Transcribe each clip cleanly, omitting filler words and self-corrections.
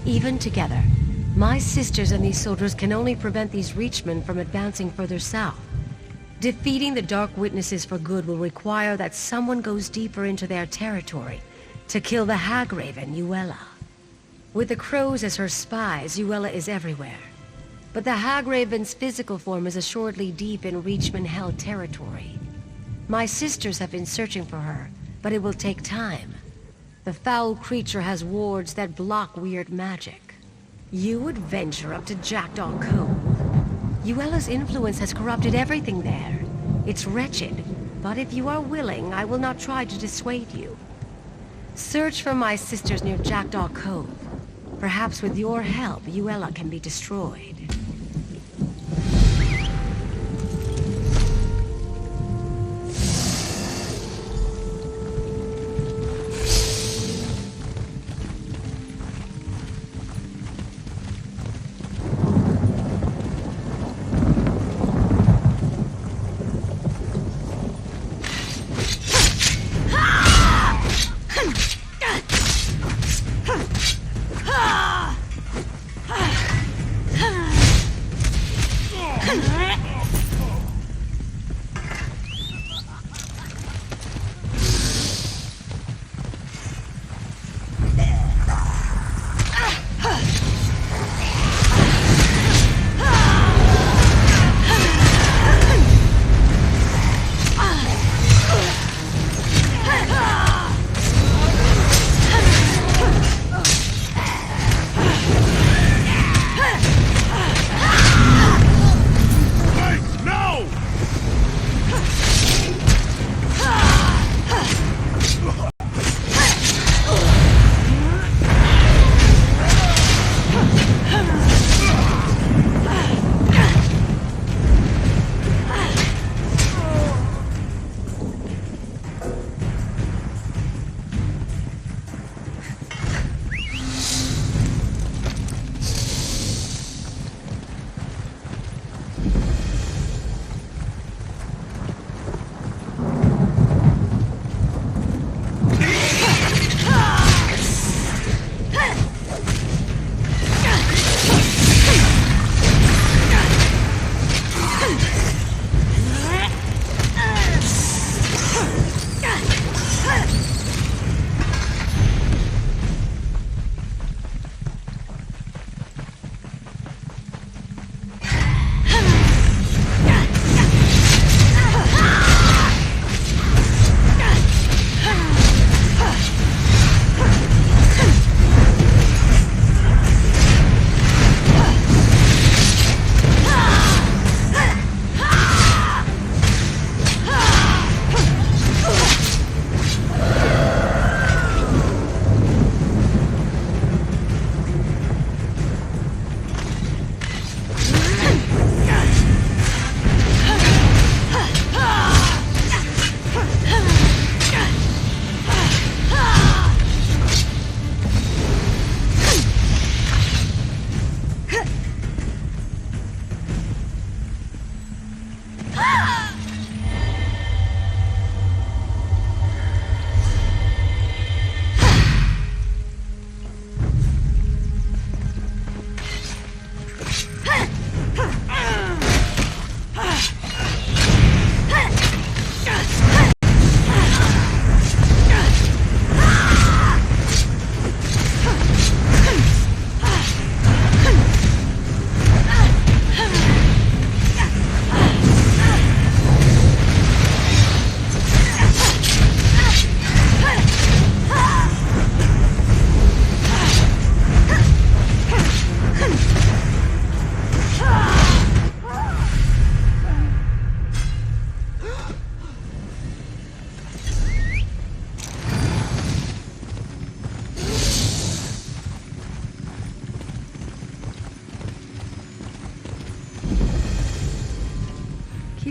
Even together, my sisters and these soldiers can only prevent these Reachmen from advancing further south. Defeating the Dark Witnesses for good will require that someone goes deeper into their territory to kill the Hagraven, Yuella. With the Crows as her spies, Yuella is everywhere. But the Hagraven's physical form is assuredly deep in Reachman-held territory. My sisters have been searching for her, but it will take time. The foul creature has wards that block weird magic. You would venture up to Jackdaw Cove. Yuella's influence has corrupted everything there. It's wretched, but if you are willing, I will not try to dissuade you. Search for my sisters near Jackdaw Cove. Perhaps with your help, Yuella can be destroyed.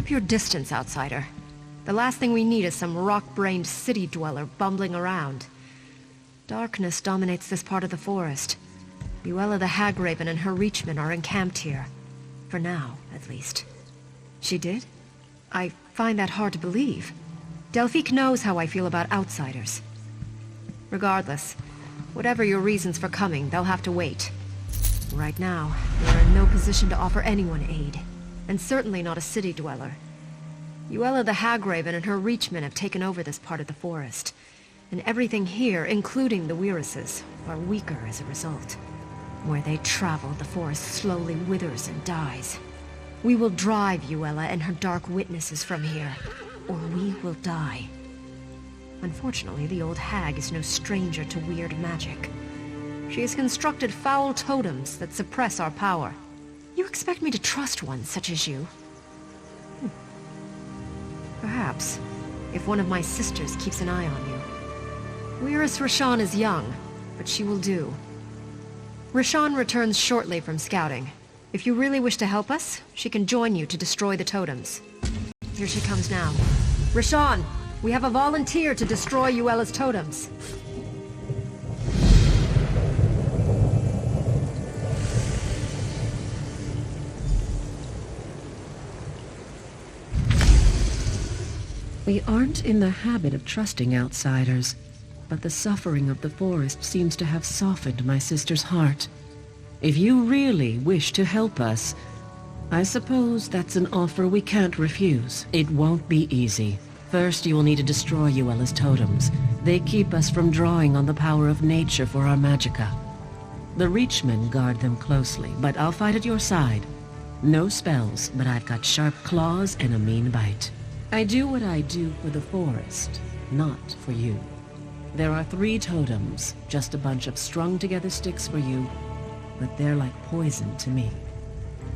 Keep your distance, outsider. The last thing we need is some rock-brained city dweller bumbling around. Darkness dominates this part of the forest. Yuella the Hagraven and her Reachmen are encamped here. For now, at least. She did? I find that hard to believe. Delphique knows how I feel about outsiders. Regardless, Whatever your reasons for coming, they'll have to wait. Right now, we are in no position to offer anyone aid, and certainly not a city dweller. Uella the Hagraven and her Reachmen have taken over this part of the forest, and everything here, including the Wirises, are weaker as a result. Where they travel, the forest slowly withers and dies. We will drive Uella and her dark witnesses from here, or we will die. Unfortunately, the old hag is no stranger to weird magic. She has constructed foul totems that suppress our power. You expect me to trust one such as you? Perhaps, if one of my sisters keeps an eye on you. Weiris Rashan is young, but she will do. Rashan returns shortly from scouting. If you really wish to help us, she can join you to destroy the totems. Here she comes now. Rashan, we have a volunteer to destroy Uella's totems. We aren't in the habit of trusting outsiders, but the suffering of the forest seems to have softened my sister's heart. If you really wish to help us, I suppose that's an offer we can't refuse. It won't be easy. First, you will need to destroy Uella's totems. They keep us from drawing on the power of nature for our magicka. The Reachmen guard them closely, but I'll fight at your side. No spells, but I've got sharp claws and a mean bite. I do what I do for the forest, not for you. There are 3 totems, just a bunch of strung-together sticks for you, but they're like poison to me.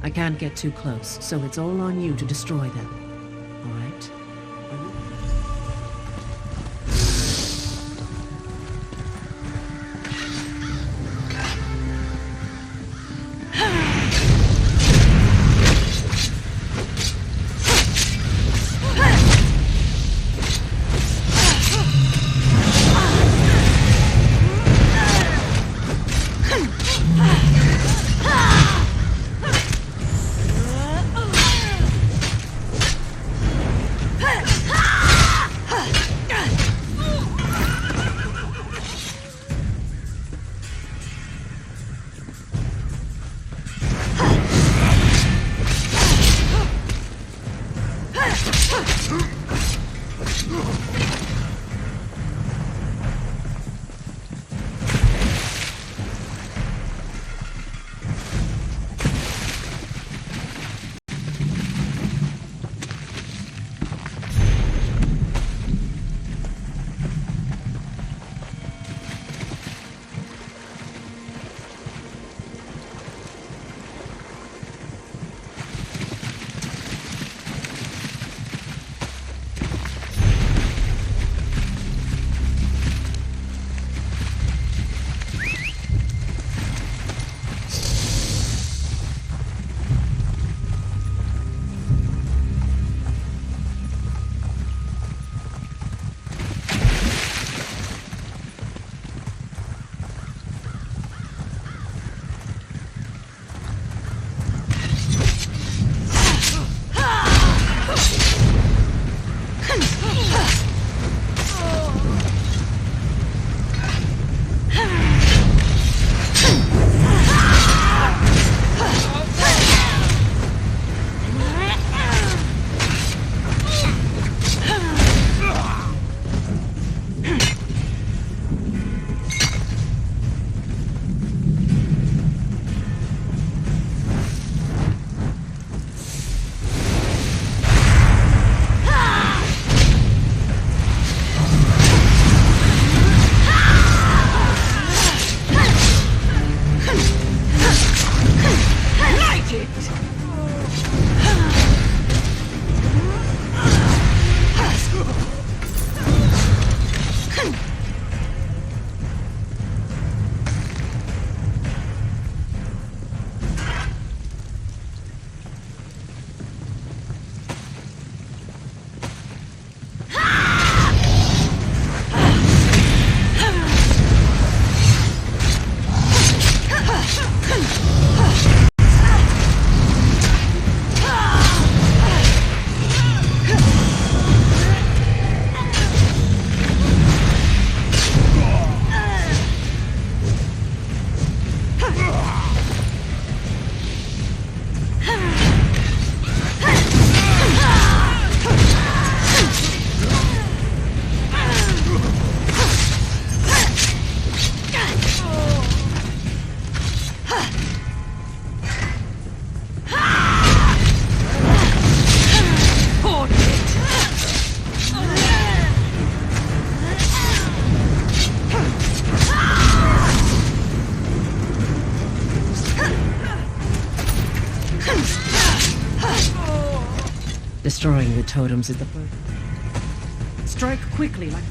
I can't get too close, so it's all on you to destroy them. All right? Destroying the totems is the first. Strike quickly, like...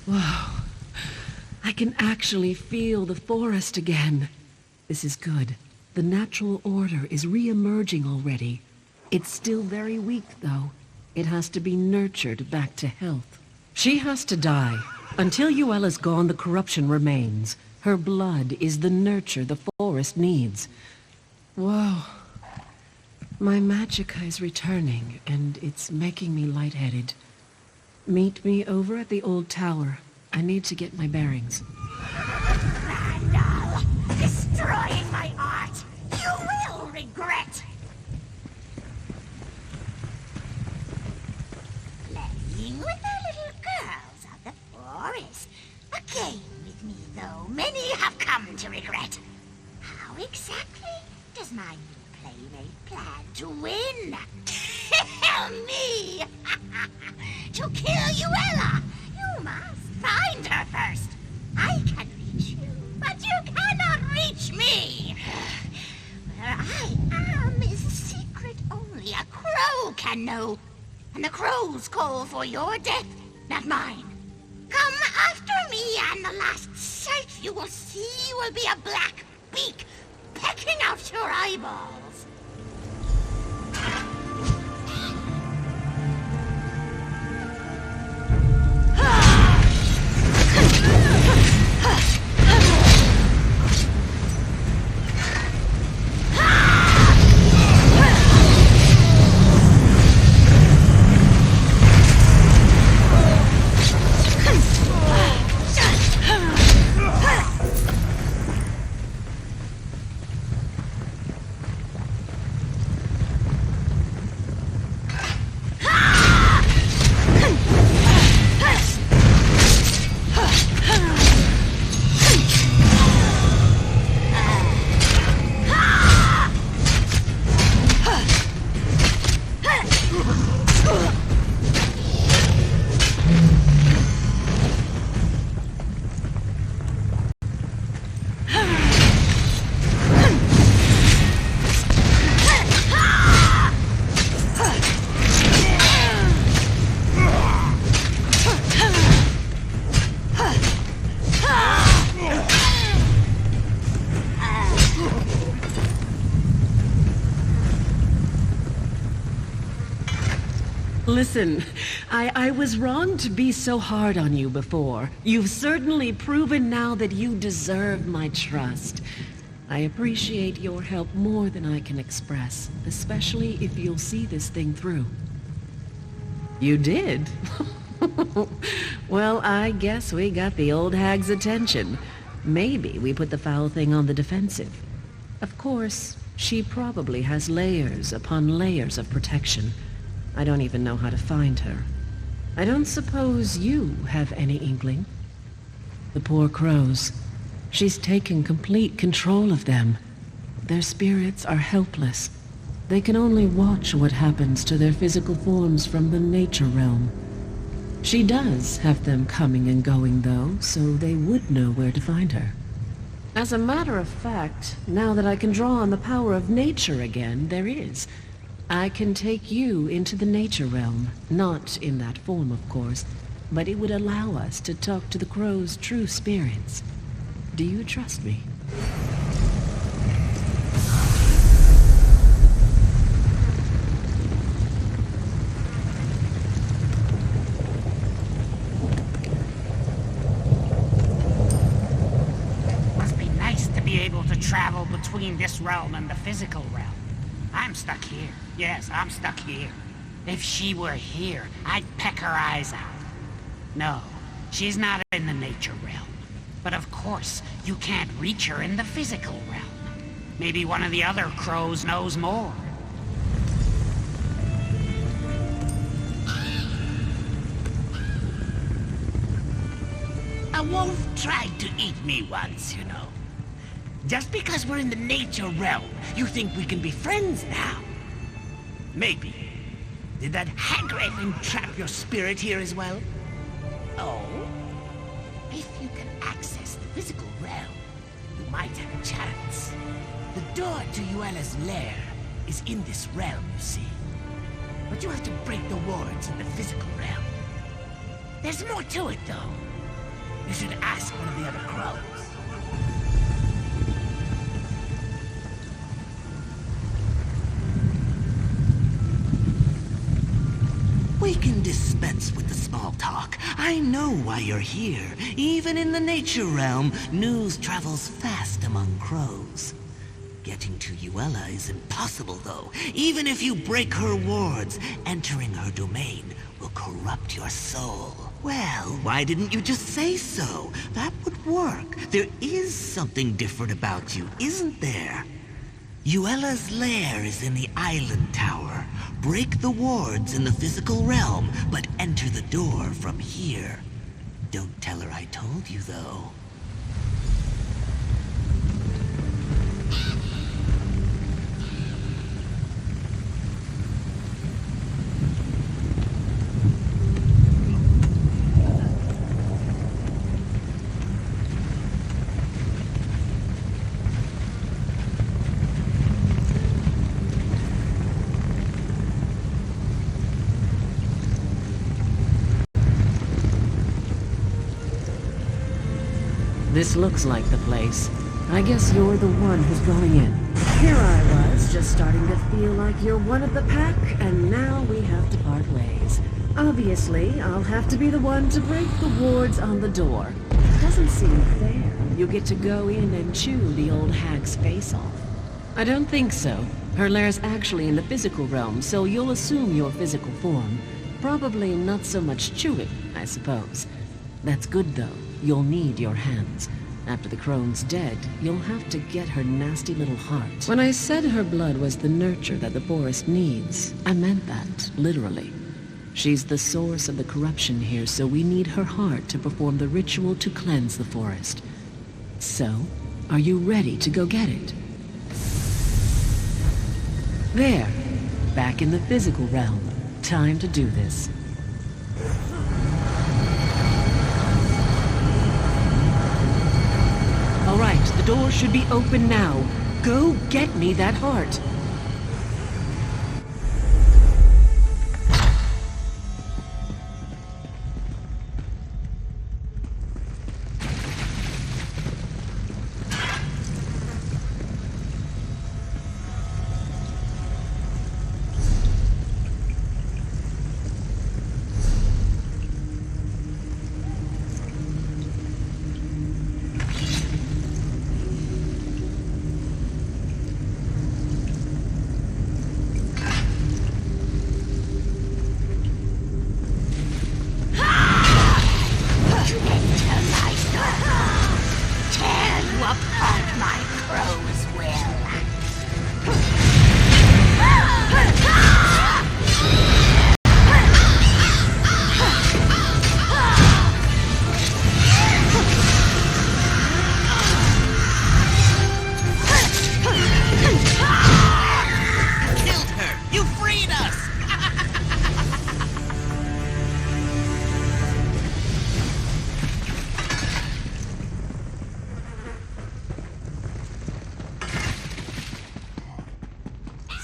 Wow. I can actually feel the forest again. This is good. The natural order is re-emerging already. It's still very weak, though. It has to be nurtured back to health. She has to die. Until Yuela's gone, the corruption remains. Her blood is the nurture the forest needs. Whoa. My magicka is returning, and it's making me lightheaded. Meet me over at the old tower. I need to get my bearings. Randall! Destroying my art! You will regret! Playing with the little girls of the forest. A game with me, though, many have come to regret. How exactly does my new playmate plan to win? Tell me! To kill Yuela, you must find her first. I can reach you, but you cannot reach me. Where I am is a secret only a crow can know. And the crows call for your death, not mine. Come after me, and the last sight you will see will be a black beak pecking out your eyeballs. Listen, I was wrong to be so hard on you before. You've certainly proven now that you deserve my trust. I appreciate your help more than I can express, especially if you'll see this thing through. You did? Well, I guess we got the old hag's attention. Maybe we put the foul thing on the defensive. Of course, she probably has layers upon layers of protection. I don't even know how to find her. I don't suppose you have any inkling? The poor crows. She's taken complete control of them. Their spirits are helpless. They can only watch what happens to their physical forms from the nature realm. She does have them coming and going, though, so they would know where to find her. As a matter of fact, now that I can draw on the power of nature again, there is. I can take you into the nature realm. Not in that form, of course, but it would allow us to talk to the crow's true spirits. Do you trust me? Must be nice to be able to travel between this realm and the physical realm. I'm stuck here. Yes, I'm stuck here. If she were here, I'd peck her eyes out. No, she's not in the nature realm. But of course, you can't reach her in the physical realm. Maybe one of the other crows knows more. A wolf tried to eat me once, you know. Just because we're in the nature realm, you think we can be friends now? Maybe. Did that hag entrap your spirit here as well? Oh? If you can access the physical realm, you might have a chance. The door to Yuela's lair is in this realm, you see. But you have to break the wards in the physical realm. There's more to it, though. You should ask one of the other crows. We can dispense with the small talk. I know why you're here. Even in the nature realm, news travels fast among crows. Getting to Yuela is impossible, though. Even if you break her wards, entering her domain will corrupt your soul. Well, why didn't you just say so? That would work. There is something different about you, isn't there? Yuela's lair is in the island tower. Break the wards in the physical realm, but enter the door from here. Don't tell her I told you, though. This looks like the place. I guess you're the one who's going in. Here I was, just starting to feel like you're one of the pack, and now we have to part ways. Obviously, I'll have to be the one to break the wards on the door. Doesn't seem fair. You get to go in and chew the old hag's face off. I don't think so. Her lair's actually in the physical realm, so you'll assume your physical form. Probably not so much chewing, I suppose. That's good, though. You'll need your hands. After the crone's dead, you'll have to get her nasty little heart. When I said her blood was the nurture that the forest needs, I meant that, literally. She's the source of the corruption here, so we need her heart to perform the ritual to cleanse the forest. So, are you ready to go get it? There, back in the physical realm. Time to do this. All right, the door should be open now. Go get me that heart.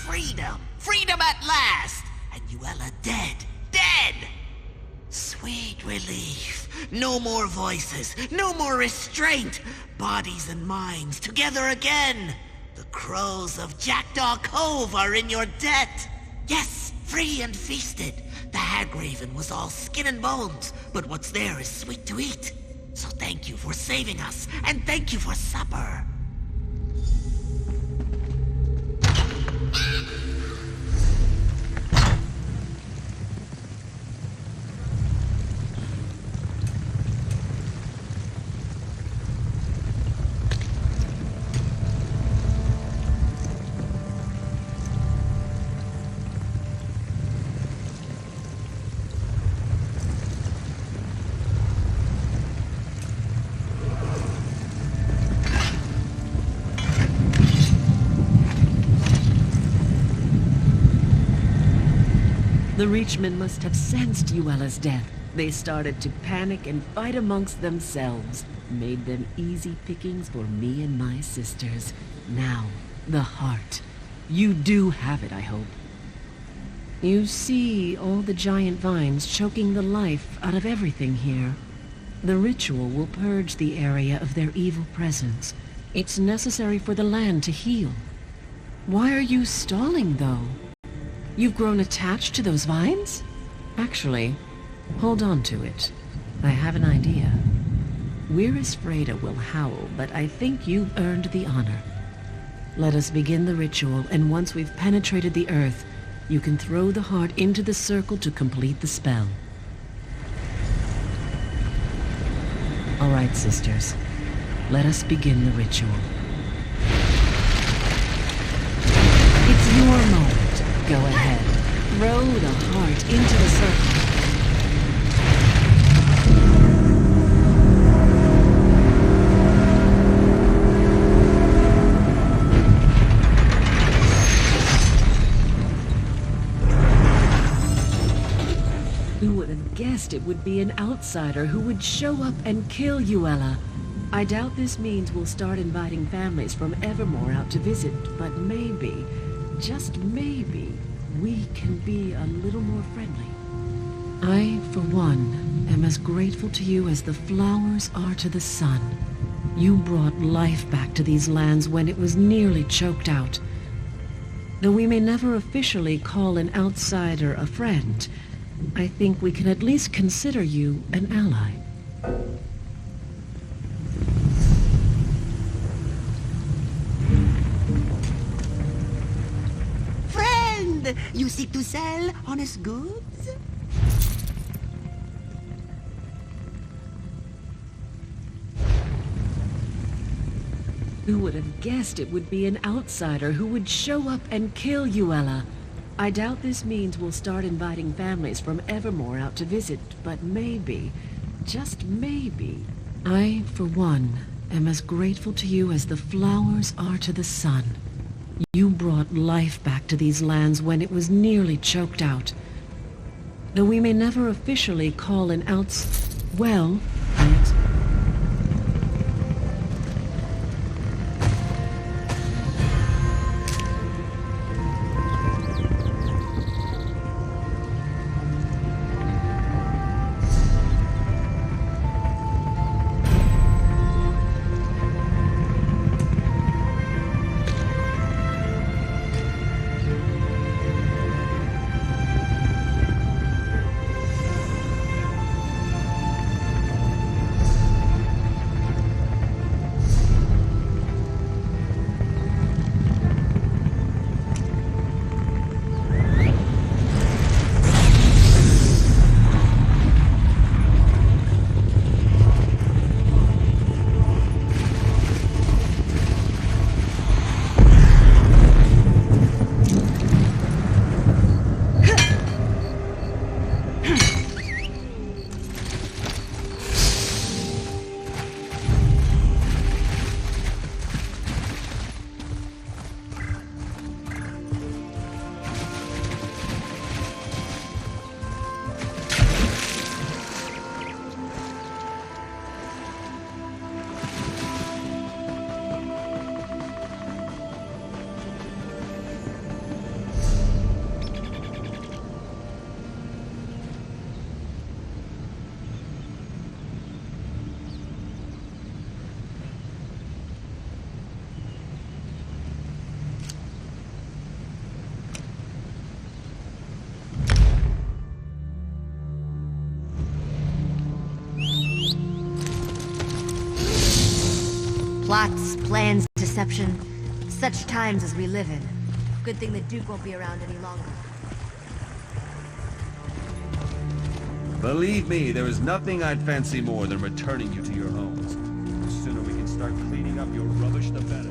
freedom! Freedom at last! And Yuella dead! Dead! Sweet relief. No more voices, no more restraint. Bodies and minds together again. The crows of Jackdaw Cove are in your debt. Yes, free and feasted. The hag raven was all skin and bones, but what's there is sweet to eat. So thank you for saving us, and thank you for supper. The Reachmen must have sensed Yuella's death. They started to panic and fight amongst themselves. Made them easy pickings for me and my sisters. Now, the heart. You do have it, I hope. You see all the giant vines choking the life out of everything here. The ritual will purge the area of their evil presence. It's necessary for the land to heal. Why are you stalling, though? You've grown attached to those vines? Actually, hold on to it. I have an idea. Weirus Freda will howl, but I think you've earned the honor. Let us begin the ritual, and once we've penetrated the earth, you can throw the heart into the circle to complete the spell. All right, sisters. Let us begin the ritual. It's your moment. Go ahead. Throw the heart into the circle. Who would have guessed it would be an outsider who would show up and kill Yuella? I doubt this means we'll start inviting families from Evermore out to visit, but maybe, just maybe, we can be a little more friendly. I, for one, am as grateful to you as the flowers are to the sun. You brought life back to these lands when it was nearly choked out. Though we may never officially call an outsider a friend, I think we can at least consider you an ally. You seek to sell honest goods? Who would have guessed it would be an outsider who would show up and kill Yuella? I doubt this means we'll start inviting families from Evermore out to visit, but maybe, just maybe, I, for one, am as grateful to you as the flowers are to the sun. You brought life back to these lands when it was nearly choked out. Though we may never officially call an well, Plots, plans, deception. Such times as we live in. Good thing the Duke won't be around any longer. Believe me, there is nothing I'd fancy more than returning you to your homes. The sooner we can start cleaning up your rubbish, the better.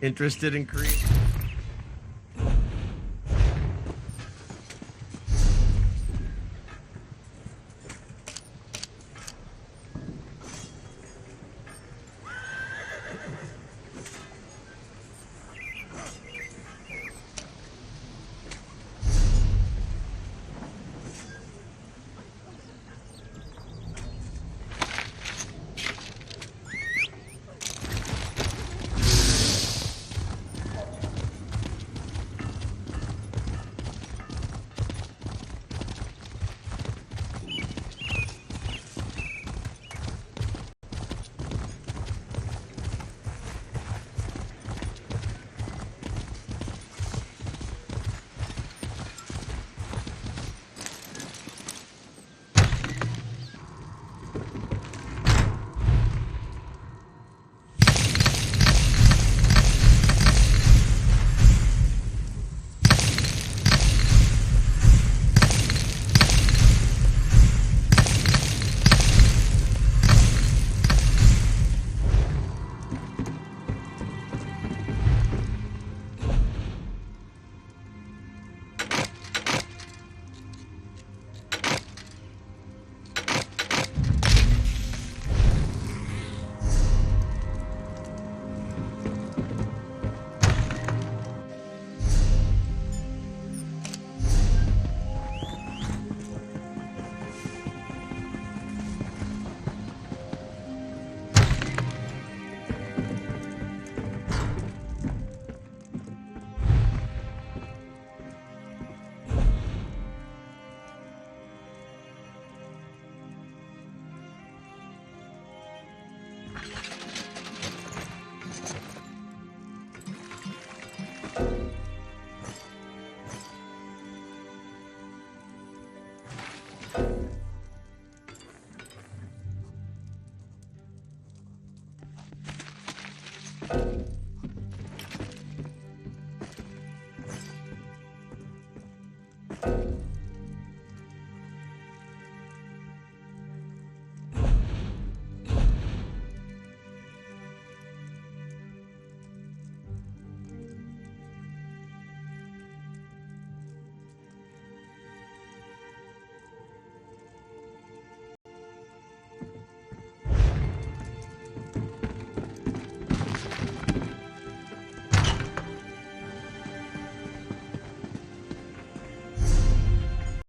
Interested in creating?